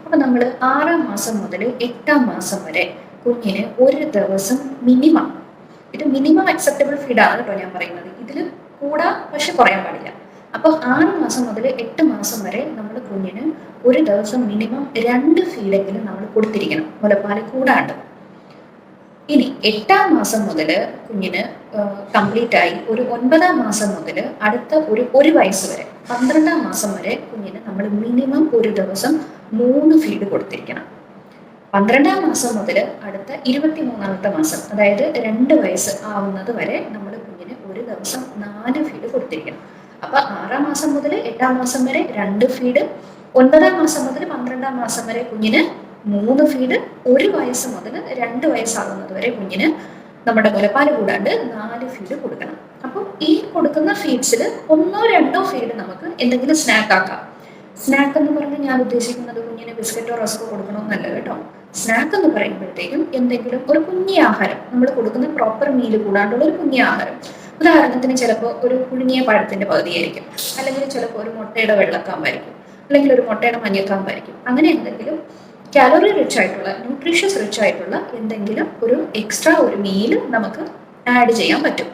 അപ്പോൾ നമ്മൾ 6-ാം മാസം മുതൽ 8-ാം മാസം വരെ കുഞ്ഞിന് ഒരു ദിവസം മിനിമം, ഇത് മിനിമം അക്സെപ്റ്റബിൾ ഫീഡാണ് കേട്ടോ ഞാൻ പറയുന്നത്, ഇതിൽ കൂടാ പക്ഷെ കുറയാൻ പാടില്ല. അപ്പോൾ 6 മാസം മുതൽ 8 മാസം വരെ നമ്മൾ കുഞ്ഞിന് ഒരു ദിവസം മിനിമം 2 ഫീഡെങ്കിലും നമ്മൾ കൊടുത്തിരിക്കണം, മുലപ്പാൽ കൂടാണ്ട്. ഇനി 8-ാം മാസം മുതൽ കുഞ്ഞിന് കംപ്ലീറ്റ് ആയി ഒരു 9-ാം മാസം മുതൽ അടുത്ത ഒരു വയസ്സ് വരെ 12-ാം മാസം വരെ കുഞ്ഞിന് നമ്മൾ മിനിമം ഒരു ദിവസം 3 ഫീഡ് കൊടുത്തിരിക്കണം. 12-ാം മാസം മുതൽ അടുത്ത 23-ാമത്തെ മാസം, അതായത് 2 വയസ്സ് ആവുന്നത് വരെ നമ്മൾ കുഞ്ഞിന് ഒരു ദിവസം 4 ഫീഡ് കൊടുത്തിരിക്കണം. അപ്പൊ 6-ാം മാസം മുതൽ 8-ാം മാസം വരെ 2 ഫീഡ്, 9-ാം മാസം മുതൽ 12-ാം മാസം വരെ കുഞ്ഞിന് 3 ഫീഡ്, 1 വയസ്സ് മുതൽ 2 വയസ്സാകുന്നത് വരെ കുഞ്ഞിന് നമ്മുടെ മുലപ്പാൽ കൂടാണ്ട് 4 ഫീഡ് കൊടുക്കണം. അപ്പോൾ ഈ കൊടുക്കുന്ന ഫീഡ്സിൽ 1-2 ഫീഡ് നമുക്ക് എന്തെങ്കിലും സ്നാക്ക് ആക്കാം. സ്നാക്ക് എന്ന് പറഞ്ഞ് ഞാൻ ഉദ്ദേശിക്കുന്നത് കുഞ്ഞിന് ബിസ്ക്കറ്റോ റസ്കോ കൊടുക്കണമെന്നല്ല കേട്ടോ. സ്നാക്ക് എന്ന് പറയുമ്പോഴത്തേക്കും എന്തെങ്കിലും ഒരു കുഞ്ഞി ആഹാരം, നമ്മൾ കൊടുക്കുന്ന പ്രോപ്പർ മീല് കൂടാണ്ടുള്ള ഒരു കുഞ്ഞി ആഹാരം. ഉദാഹരണത്തിന് ചിലപ്പോൾ ഒരു പുഴുങ്ങിയ പഴത്തിന്റെ പകുതിയായിരിക്കും, അല്ലെങ്കിൽ ചിലപ്പോൾ ഒരു മുട്ടയുടെ വെള്ളക്കാമ്പായിരിക്കും, അല്ലെങ്കിൽ ഒരു മുട്ടയുടെ മഞ്ഞക്കാമ്പായിരിക്കും. അങ്ങനെ എന്തെങ്കിലും കാലറി റിച്ച് ആയിട്ടുള്ള, ന്യൂട്രീഷ്യസ് റിച്ച് ആയിട്ടുള്ള എന്തെങ്കിലും ഒരു എക്സ്ട്രാ ഒരു മീല് നമുക്ക് ആഡ് ചെയ്യാൻ പറ്റും.